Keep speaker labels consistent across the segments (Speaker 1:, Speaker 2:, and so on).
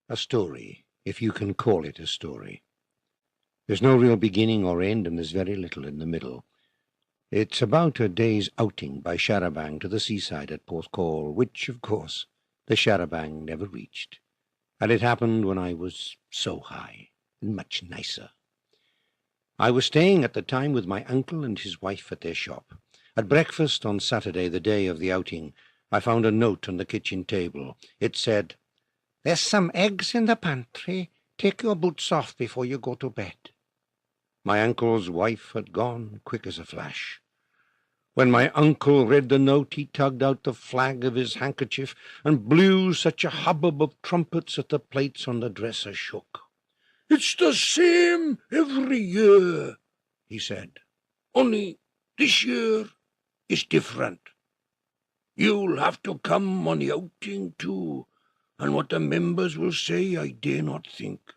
Speaker 1: A story, if you can call it a story. There's no real beginning or end, and there's very little in the middle. It's about a day's outing by char-a-banc to the seaside at Porthcawl, which, of course, the char-a-banc never reached. And it happened when I was so high, and much nicer. I was staying at the time with my uncle and his wife at their shop. At breakfast on Saturday, the day of the outing, I found a note on the kitchen table. It said, "There's some eggs in the pantry. Take your boots off before you go to bed." My uncle's wife had gone, quick as a flash. When my uncle read the note, he tugged out the flag of his handkerchief and blew such a hubbub of trumpets that the plates on the dresser shook. "It's the same every year," he said. "Only this year is different. You'll have to come on the outing too, and what the members will say I dare not think."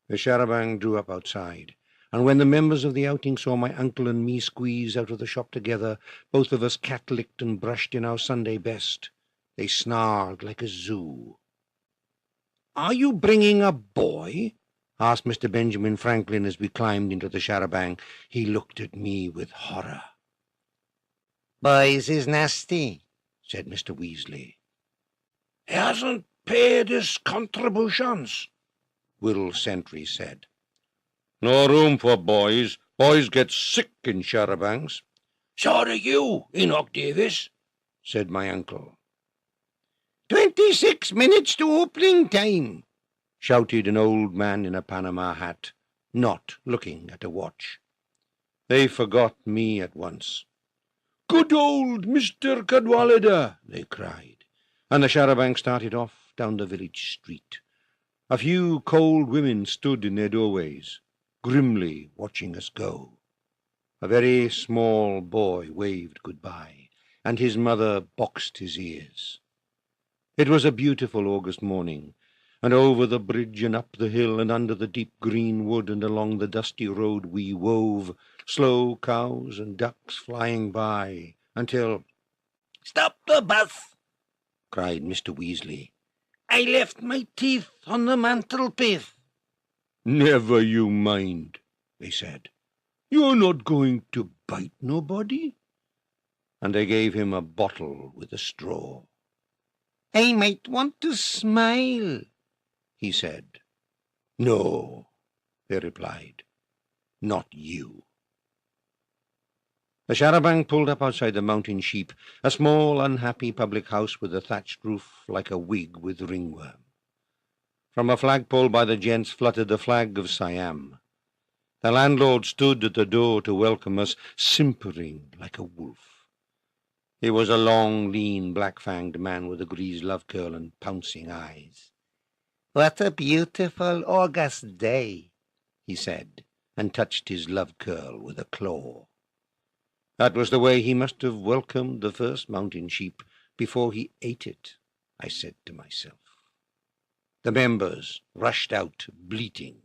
Speaker 1: The char-a-banc drew up outside, and when the members of the outing saw my uncle and me squeeze out of the shop together, both of us cat-licked and brushed in our Sunday best, they snarled like a zoo. "Are you bringing a boy?" asked Mr. Benjamin Franklin as we climbed into the char-a-banc. He looked at me with horror. "Boys is nasty," said Mr. Weasley. "He hasn't paid his contributions," Will Sentry said. "No room for boys. Boys get sick in char-a-bancs." "So do you, Enoch Davis," said my uncle. 26 minutes to opening time," shouted an old man in a Panama hat, not looking at a watch. They forgot me at once. "Good old Mr. Cadwallader," they cried, and the char-a-banc started off down the village street. A few cold women stood in their doorways, grimly watching us go. A very small boy waved goodbye, and his mother boxed his ears. It was a beautiful August morning, and over the bridge and up the hill and under the deep green wood and along the dusty road we wove, slow cows and ducks flying by, until— "Stop the bus!" cried Mr. Weasley. "I left my teeth on the mantelpiece." "Never you mind," they said. "You're not going to bite nobody." And they gave him a bottle with a straw. "I might want to smile," he said. "No," they replied, "not you." The char-a-banc pulled up outside the Mountain Sheep, a small, unhappy public house with a thatched roof like a wig with ringworm. From a flagpole by the gents fluttered the flag of Siam. The landlord stood at the door to welcome us, simpering like a wolf. He was a long, lean, black-fanged man with a greased love-curl and pouncing eyes. "What a beautiful August day," he said, and touched his love-curl with a claw. That was the way he must have welcomed the first mountain sheep before he ate it, I said to myself. The members rushed out, bleating,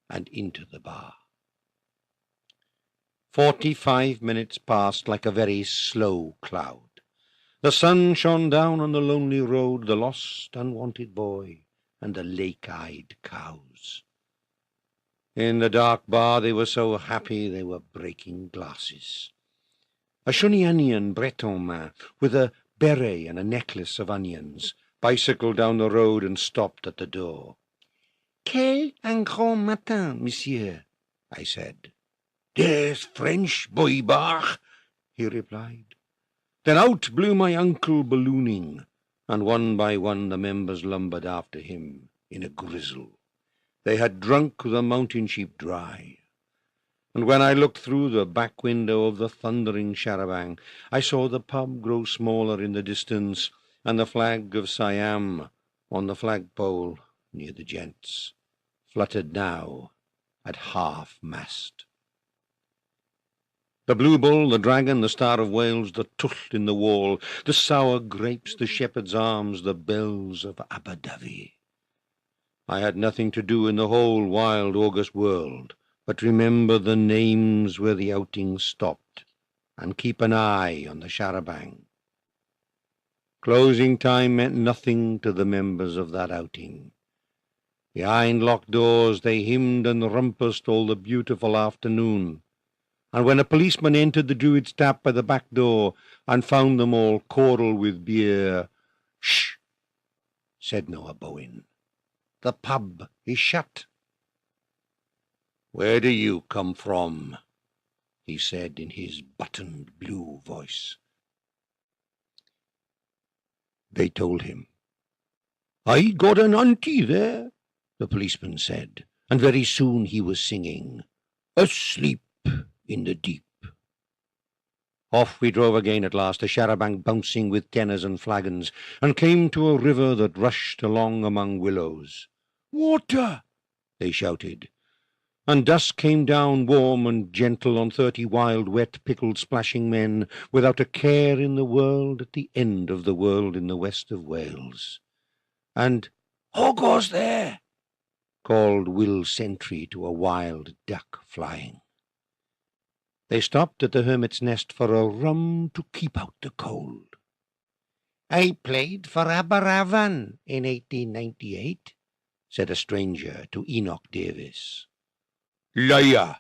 Speaker 1: and into the bar. 45 minutes passed like a very slow cloud. The sun shone down on the lonely road, the lost, unwanted boy, and the lake-eyed cows. In the dark bar they were so happy they were breaking glasses. A Shunianian Breton man, with a beret and a necklace of onions, bicycled down the road and stopped at the door. "Quel un grand matin, monsieur," I said. "Des French, boy bar," he replied. Then out blew my uncle ballooning, and one by one the members lumbered after him in a grizzle. They had drunk the Mountain Sheep dry. And when I looked through the back window of the thundering char-a-banc, I saw the pub grow smaller in the distance, and the flag of Siam on the flagpole near the gents fluttered now at half-mast. The blue bull, the dragon, the Star of Wales, the tuft in the wall, the sour grapes, the shepherd's arms, the bells of Abu Dhabi. I had nothing to do in the whole wild August world but remember the names where the outing stopped, and keep an eye on the char-a-banc. Closing time meant nothing to the members of that outing. Behind locked doors they hymned and rumpused all the beautiful afternoon, and when a policeman entered the Druid's tap by the back door and found them all choral with beer, "Shh," said Noah Bowen. "The pub is shut." "Where do you come from?" he said in his buttoned blue voice. They told him. "I got an auntie there," the policeman said, and very soon he was singing, "Asleep in the Deep." Off we drove again at last, the charabanc bouncing with tenors and flagons, and came to a river that rushed along among willows. "Water!" they shouted, and dusk came down warm and gentle on 30 wild, wet, pickled, splashing men, without a care in the world at the end of the world in the west of Wales. And "Who goes there?" called Will Sentry to a wild duck flying. They stopped at the Hermit's Nest for a rum to keep out the cold. "I played for Aberafan in 1898, said a stranger to Enoch Davis. "Liar,"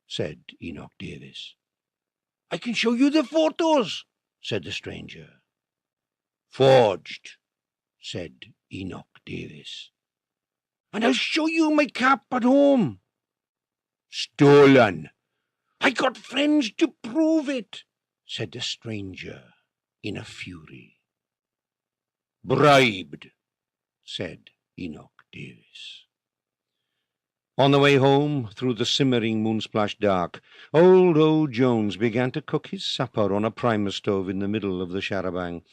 Speaker 1: said Enoch Davis. "I can show you the photos," said the stranger. "Forged," said Enoch Davis. "And I'll show you my cap at home." "Stolen." "I got friends to prove it," said the stranger in a fury. "Bribed," said Enoch Davis. On the way home, through the simmering moon-splashed dark, old O. Jones began to cook his supper on a primus stove in the middle of the charabanc.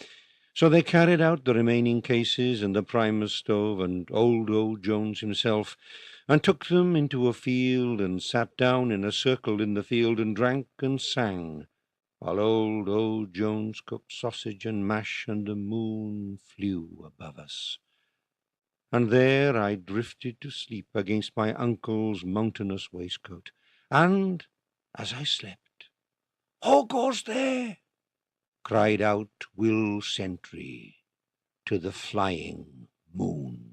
Speaker 1: So they carried out the remaining cases and the primus stove and old O. Jones himself, and took them into a field and sat down in a circle in the field and drank and sang, while old O. Jones cooked sausage and mash and the moon flew above us. And there I drifted to sleep against my uncle's mountainous waistcoat, and, as I slept, "Who goes there?" cried out Will Sentry to the flying moon.